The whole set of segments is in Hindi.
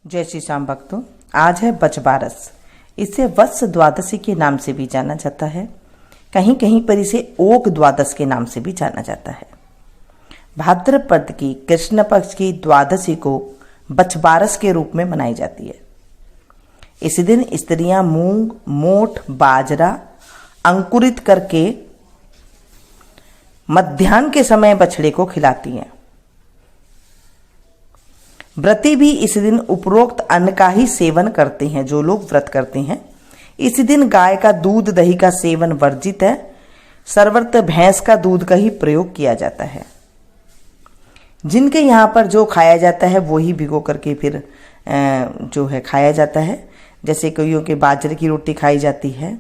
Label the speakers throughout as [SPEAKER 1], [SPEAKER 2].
[SPEAKER 1] जय श्री श्याम भक्तों, आज है बचबारस। इसे वत्स द्वादशी के नाम से भी जाना जाता है। कहीं कहीं पर इसे ओक द्वादश के नाम से भी जाना जाता है। भाद्रपद की कृष्ण पक्ष की द्वादशी को बचबारस के रूप में मनाई जाती है। इस दिन स्त्रियां मूंग, मोठ, बाजरा अंकुरित करके मध्याह्न के समय बछड़े को खिलाती हैं। व्रती भी इस दिन उपरोक्त अन्न का ही सेवन करते हैं। जो लोग व्रत करते हैं इस दिन गाय का दूध, दही का सेवन वर्जित है। सर्वत्र भैंस का दूध का ही प्रयोग किया जाता है। जिनके यहाँ पर जो खाया जाता है वो ही भिगो करके फिर जो है खाया जाता है। जैसे कईयों के बाजरे की रोटी खाई जाती है।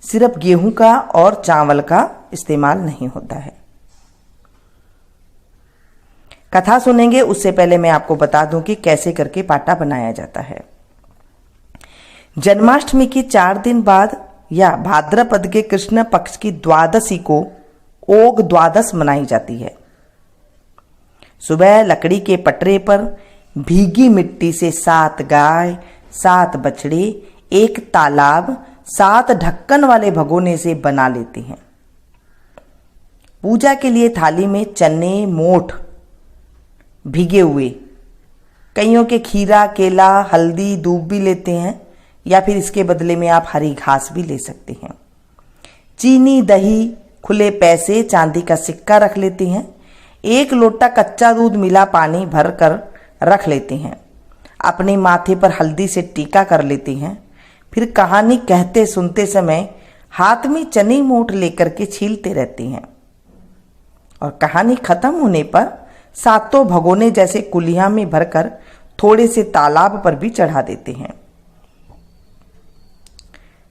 [SPEAKER 1] सिर्फ गेहूं का और चावल का इस्तेमाल नहीं होता है। कथा सुनेंगे उससे पहले मैं आपको बता दूं कि कैसे करके पाटा बनाया जाता है। जन्माष्टमी के 4 दिन बाद या भाद्रपद के कृष्ण पक्ष की द्वादशी को ओग द्वादश मनाई जाती है। सुबह लकड़ी के पटरे पर भीगी मिट्टी से 7 गाय, 7 बछड़े, 1 तालाब, 7 ढक्कन वाले भगोने से बना लेते हैं। पूजा के लिए थाली में चने, मोठ भीगे हुए, कईयों के खीरा, केला, हल्दी, दूब भी लेते हैं या फिर इसके बदले में आप हरी घास भी ले सकते हैं। चीनी, दही, खुले पैसे, चांदी का सिक्का रख लेते हैं। 1 लोटा कच्चा दूध मिला पानी भर कर रख लेते हैं। अपने माथे पर हल्दी से टीका कर लेते हैं। फिर कहानी कहते सुनते समय हाथ में चने मोठ लेकर के छीलते रहते हैं और कहानी खत्म होने पर 7 भगोने जैसे कुलिया में भरकर थोड़े से तालाब पर भी चढ़ा देते हैं।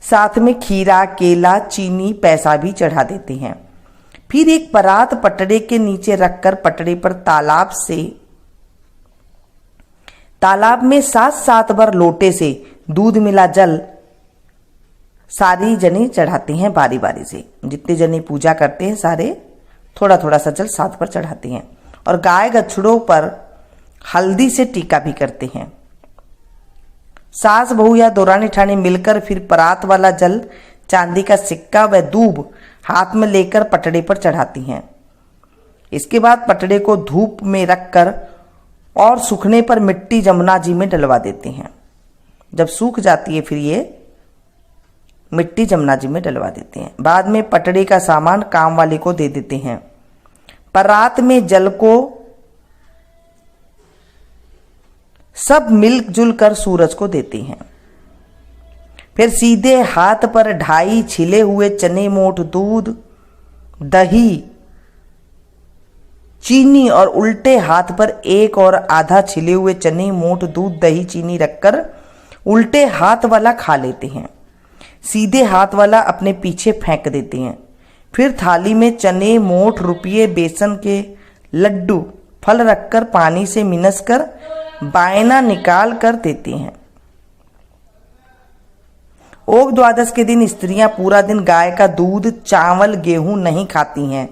[SPEAKER 1] साथ में खीरा, केला, चीनी, पैसा भी चढ़ा देते हैं। फिर एक परात पटड़े के नीचे रखकर पटड़े पर तालाब में 7 बार लोटे से दूध मिला जल सारी जने चढ़ाते हैं बारी बारी से। जितने जने पूजा करते हैं सारे थोड़ा थोड़ा सा जल 7 पर चढ़ाते हैं और गाय बछड़ों पर हल्दी से टीका भी करते हैं। सास बहू या दौरानी ठाणी मिलकर फिर परात वाला जल, चांदी का सिक्का व दूब हाथ में लेकर पटड़े पर चढ़ाती हैं। इसके बाद पटड़े को धूप में रखकर और सूखने पर मिट्टी जमुना जी में डलवा देते हैं। जब सूख जाती है फिर ये मिट्टी जमुना जी में डलवा देते हैं। बाद में पटड़े का सामान काम वाले को दे देते हैं। परात में जल को सब मिलजुल कर सूरज को देते हैं। फिर सीधे हाथ पर 2.5 छिले हुए चने मोठ दूध, दही, चीनी और उल्टे हाथ पर 1 और आधा छिले हुए चने मोठ दूध, दही, चीनी रखकर उल्टे हाथ वाला खा लेते हैं। सीधे हाथ वाला अपने पीछे फेंक देते हैं। फिर थाली में चने, मोठ, रुपये, बेसन के लड्डू, फल रखकर पानी से मिनस कर बायना निकाल कर देते हैं। ओग द्वादश के दिन स्त्रियां पूरा दिन गाय का दूध, चावल, गेहूं नहीं खाती हैं।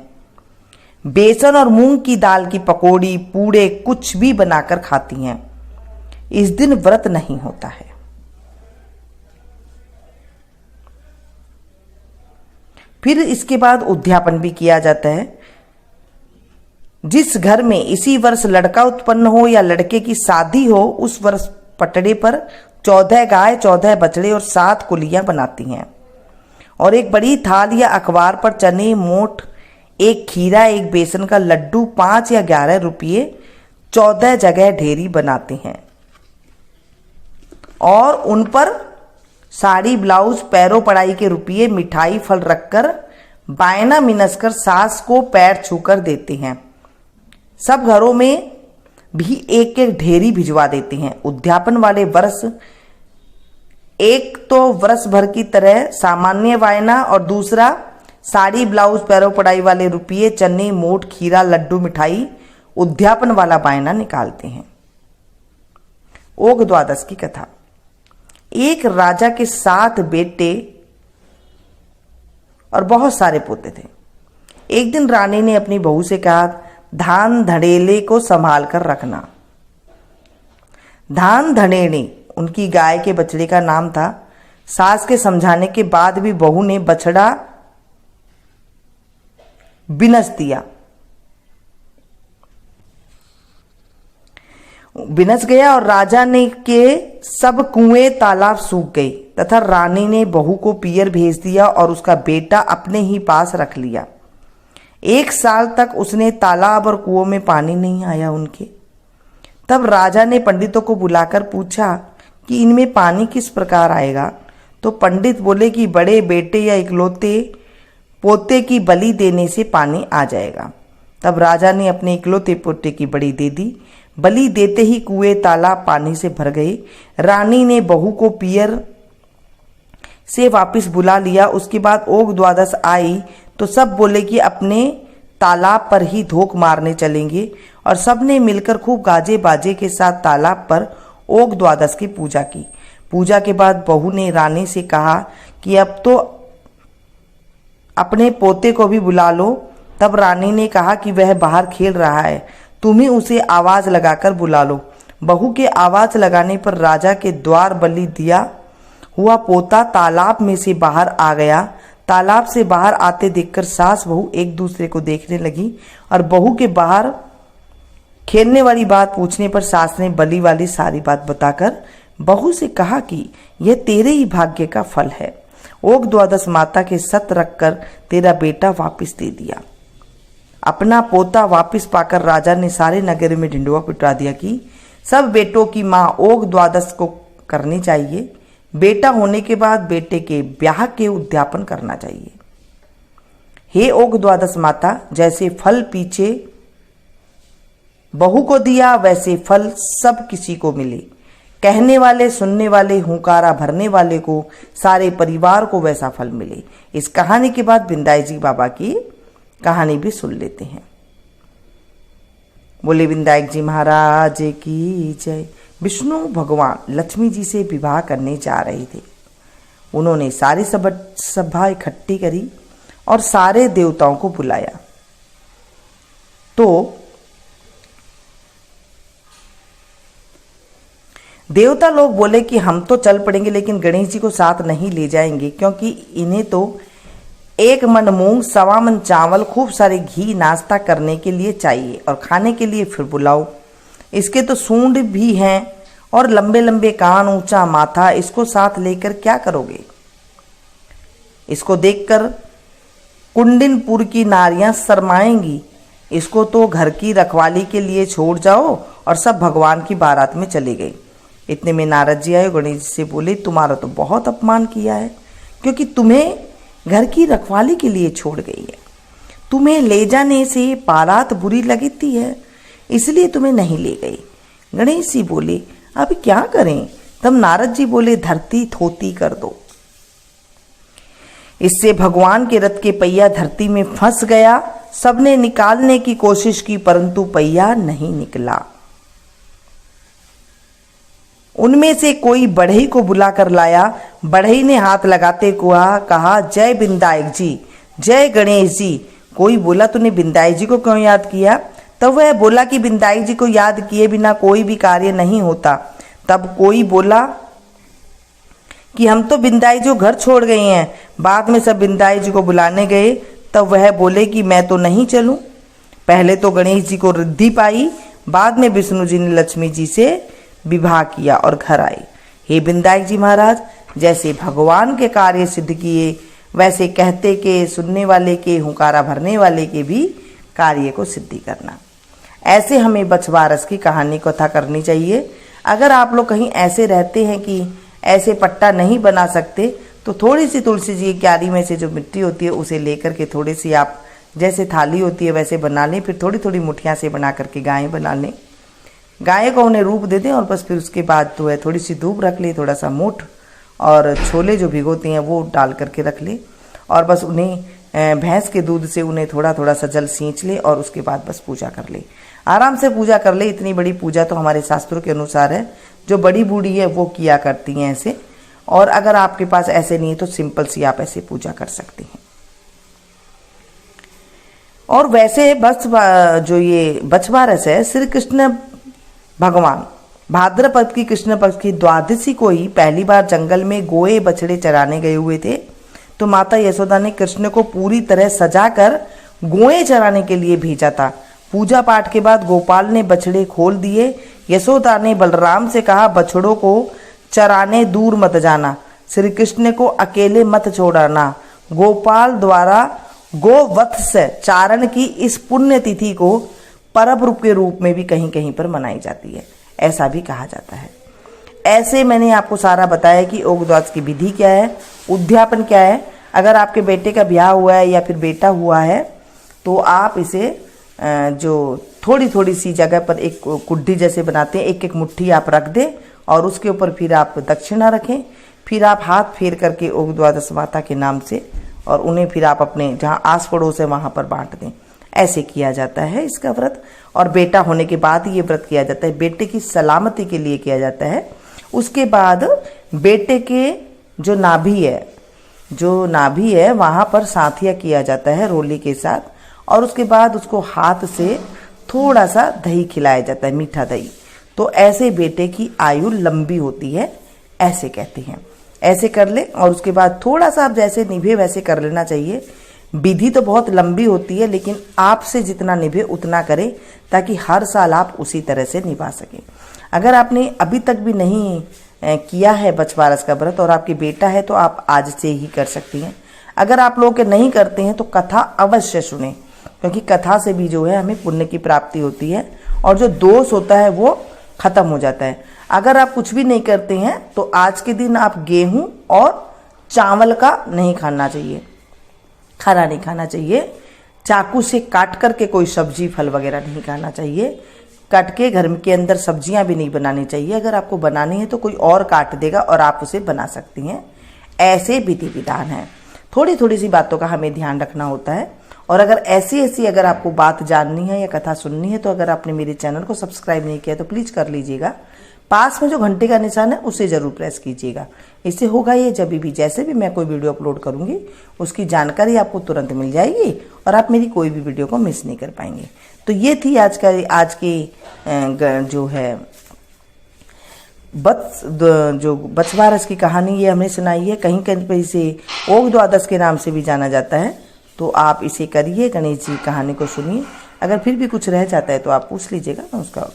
[SPEAKER 1] बेसन और मूंग की दाल की पकौड़ी, पूड़े कुछ भी बनाकर खाती हैं। इस दिन व्रत नहीं होता है। फिर इसके बाद उद्यापन भी किया जाता है। जिस घर में इसी वर्ष लड़का उत्पन्न हो या लड़के की शादी हो उस वर्ष पटड़े पर 14 गाय, 14 बछड़े और 7 कुलियां बनाती हैं और एक बड़ी थाल या अखबार पर चने मोठ, 1 खीरा, 1 बेसन का लड्डू, 5 या 11 रुपये 14 जगह ढेरी बनाते हैं और उन पर साड़ी, ब्लाउज, पैरों पड़ाई के रुपये, मिठाई, फल रखकर बायना मिनस कर सास को पैर छूकर देते हैं। सब घरों में भी 1-1 ढेरी भिजवा देते हैं। उद्यापन वाले वर्ष एक तो वर्ष भर की तरह सामान्य वायना और दूसरा साड़ी, ब्लाउज, पैरों पड़ाई वाले रुपये, चने मोठ, खीरा, लड्डू, मिठाई उद्यापन वाला बायना निकालते हैं। ओग द्वादश की कथा। एक राजा के 7 बेटे और बहुत सारे पोते थे। एक दिन रानी ने अपनी बहू से कहा, धान धड़ेले को संभाल कर रखना। धान धनेणी उनकी गाय के बछड़े का नाम था। सास के समझाने के बाद भी बहू ने बछड़ा बिनस दिया, बिनस गया और राजा ने के सब कुएं तालाब सूख गए तथा रानी ने बहू को पियर भेज दिया और उसका बेटा अपने ही पास रख लिया। 1 साल तक उसने तालाब और कुओं में पानी नहीं आया उनके। तब राजा ने पंडितों को बुलाकर पूछा कि इनमें पानी किस प्रकार आएगा। तो पंडित बोले कि बड़े बेटे या इकलौते पोते की बलि देने से पानी आ जाएगा। तब राजा ने अपने इकलौते पोते की बलि दे दी। बलि देते ही कुएं तालाब पानी से भर गए। रानी ने बहू को पियर से वापस बुला लिया। उसके बाद ओग द्वादश आई तो सब बोले कि अपने तालाब पर ही धोख मारने चलेंगे और सबने मिलकर खूब गाजे बाजे के साथ तालाब पर ओग द्वादश की पूजा की। पूजा के बाद बहू ने रानी से कहा कि अब तो अपने पोते को भी बुला लो। तब रानी ने कहा कि वह बाहर खेल रहा है, तुम ही उसे आवाज लगाकर बुला लो। बहू के आवाज लगाने पर राजा के द्वार बलि दिया हुआ पोता तालाब में से बाहर आ गया। तालाब से बाहर आते देखकर सास बहू एक दूसरे को देखने लगी और बहू के बाहर खेलने वाली बात पूछने पर सास ने बलि वाली सारी बात बताकर बहू से कहा कि यह तेरे ही भाग्य का फल है। ओग द्वादश माता के सत रखकर तेरा बेटा वापस दे दिया। अपना पोता वापस पाकर राजा ने सारे नगर में ढिंडोरा पिटवा दिया कि सब बेटों की माँ ओग द्वादश को करनी चाहिए। बेटा होने के बाद बेटे के ब्याह के उद्यापन करना चाहिए। हे ओग द्वादश माता, जैसे फल पीछे बहू को दिया वैसे फल सब किसी को मिले। कहने वाले, सुनने वाले, हुंकारा भरने वाले को, सारे परिवार को वैसा फल मिले। इस कहानी के बाद बिंदाई जी बाबा की कहानी भी सुन लेते हैं। बोले बिंदायक जी महाराज की जय। विष्णु भगवान लक्ष्मी जी से विवाह करने जा रहे थे। उन्होंने सारी सभा इकट्ठी करी और सारे देवताओं को बुलाया। तो देवता लोग बोले कि हम तो चल पड़ेंगे लेकिन गणेश जी को साथ नहीं ले जाएंगे, क्योंकि इन्हें तो 1 मन मूंग, 1.25 मन चावल, खूब सारे घी नाश्ता करने के लिए चाहिए और खाने के लिए फिर बुलाओ। इसके तो सूंड भी हैं और लंबे लंबे कान, ऊंचा माथा, इसको साथ लेकर क्या करोगे। इसको देखकर कुंडिनपुर की नारियां शर्माएंगी। इसको तो घर की रखवाली के लिए छोड़ जाओ। और सब भगवान की बारात में चले गए। इतने में नारद जी आए, गणेश जी से बोले तुम्हारा तो बहुत अपमान किया है, क्योंकि तुम्हें घर की रखवाली के लिए छोड़ गई है। तुम्हें ले जाने से बारात बुरी लगती है, इसलिए तुम्हें नहीं ले गई। गणेश जी बोले अब क्या करें। तब नारद जी बोले धरती थोती कर दो। इससे भगवान के रथ के पहिया धरती में फंस गया। सबने निकालने की कोशिश की परंतु पहिया नहीं निकला। उनमें से कोई बढ़ई को बुलाकर लाया। बढ़ई ने हाथ लगाते कहा जय बिंदायक जी, जय गणेश जी। कोई बोला तूने बिंदाई जी को क्यों याद किया। तब वह बोला कि बिंदाई जी को याद किए बिना कोई भी कार्य नहीं होता। तब कोई बोला कि हम तो बिंदाई जी घर छोड़ गए हैं। बाद में सब बिंदाई जी को बुलाने गए। तब वह बोले कि मैं तो नहीं चलूं। पहले तो गणेश जी को रिद्धि पाई, बाद में विष्णु जी ने लक्ष्मी जी से विवाह किया और घर आए। हे बिंदायक जी महाराज, जैसे भगवान के कार्य सिद्ध किए वैसे कहते के, सुनने वाले के, हुंकारा भरने वाले के भी कार्य को सिद्धि करना। ऐसे हमें बछवारस की कहानी कथा करनी चाहिए। अगर आप लोग कहीं ऐसे रहते हैं कि ऐसे पट्टा नहीं बना सकते तो थोड़ी सी तुलसी जी की क्यारी में से जो मिट्टी होती है उसे लेकर के थोड़ी सी आप जैसे थाली होती है वैसे बना लें। फिर थोड़ी थोड़ी मुठियाँ से बना करके गाय बना लें। गाय को उन्हें रूप दे दें और बस फिर उसके बाद तो है थोड़ी सी धूप रख ले, थोड़ा सा मोठ और छोले जो भिगोते हैं वो डाल करके रख ले और बस उन्हें भैंस के दूध से उन्हें थोड़ा थोड़ा सा जल सींच ले और उसके बाद बस पूजा कर ले। आराम से पूजा कर ले। इतनी बड़ी पूजा तो हमारे शास्त्रों के अनुसार है, जो बड़ी बूढ़ी है वो किया करती हैं ऐसे। और अगर आपके पास ऐसे नहीं है तो सिंपल सी आप ऐसे पूजा कर सकते हैं। और वैसे बस जो ये बछवारस है, श्री कृष्ण भगवान भाद्रपद की कृष्ण पक्ष की द्वादशी को ही पहली बार जंगल में गोए बछड़े चराने गए हुए थे। तो माता यशोदा ने कृष्ण को पूरी तरह सजाकर गोए चराने के लिए भेजा था। पूजा पाठ के बाद गोपाल ने बछड़े खोल दिए। यशोदा ने बलराम से कहा, बछड़ों को चराने दूर मत जाना, श्री कृष्ण को अकेले मत छोड़ना। गोपाल द्वारा गोवत्स चारण की इस पुण्य तिथि को परब के रूप में भी कहीं कहीं पर मनाई जाती है, ऐसा भी कहा जाता है। ऐसे मैंने आपको सारा बताया कि ओग द्वादश की विधि क्या है, उद्यापन क्या है। अगर आपके बेटे का ब्याह हुआ है या फिर बेटा हुआ है तो आप इसे जो थोड़ी थोड़ी सी जगह पर एक कुड्डी जैसे बनाते हैं, एक एक मुट्ठी आप रख दें और उसके ऊपर फिर आप दक्षिणा रखें। फिर आप हाथ फेर करके ओग द्वादश माता के नाम से और उन्हें फिर आप अपने जहाँ आस पड़ोस है वहाँ पर बांट दें। ऐसे किया जाता है इसका व्रत। और बेटा होने के बाद ये व्रत किया जाता है, बेटे की सलामती के लिए किया जाता है। उसके बाद बेटे के जो नाभि है वहाँ पर साथिया किया जाता है रोली के साथ। और उसके बाद उसको हाथ से थोड़ा सा दही खिलाया जाता है, मीठा दही। तो ऐसे बेटे की आयु लंबी होती है, ऐसे कहते हैं। ऐसे कर ले और उसके बाद थोड़ा सा आप जैसे निभे वैसे कर लेना चाहिए। विधि तो बहुत लंबी होती है, लेकिन आपसे जितना निभे उतना करें ताकि हर साल आप उसी तरह से निभा सकें। अगर आपने अभी तक भी नहीं किया है बछवारस का व्रत और आपकी बेटा है तो आप आज से ही कर सकती हैं। अगर आप लोग नहीं करते हैं तो कथा अवश्य सुने, क्योंकि कथा से भी जो है हमें पुण्य की प्राप्ति होती है और जो दोष होता है वो खत्म हो जाता है। अगर आप कुछ भी नहीं करते हैं तो आज के दिन आप गेहूं और चावल का नहीं खाना चाहिए, खाना नहीं खाना चाहिए। चाकू से काट करके कोई सब्जी फल वगैरह नहीं खाना चाहिए। काट के घर के अंदर सब्जियां भी नहीं बनानी चाहिए। अगर आपको बनानी है तो कोई और काट देगा और आप उसे बना सकती हैं। ऐसे विधि विधान है। थोड़ी थोड़ी सी बातों का हमें ध्यान रखना होता है। और अगर ऐसी अगर आपको बात जाननी है या कथा सुननी है तो अगर आपने मेरे चैनल को सब्सक्राइब नहीं किया तो प्लीज़ कर लीजिएगा। पास में जो घंटे का निशान है उसे जरूर प्रेस कीजिएगा। इससे होगा ये जब भी जैसे भी मैं कोई वीडियो अपलोड करूंगी उसकी जानकारी आपको तुरंत मिल जाएगी और आप मेरी कोई भी वीडियो को मिस नहीं कर पाएंगे। तो ये थी आज की जो है जो बछवारस की कहानी, ये हमने सुनाई है। कहीं कहीं पर इसे ओग द्वादश के नाम से भी जाना जाता है। तो आप इसे करिए, गणेश जी कहानी को सुनिए। अगर फिर भी कुछ रह जाता है तो आप पूछ लीजिएगा, मैं उसका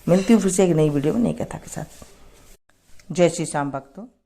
[SPEAKER 1] मिलती हूँ फिर से एक नई वीडियो में नई कथा के साथ। जय श्री श्याम भक्तों।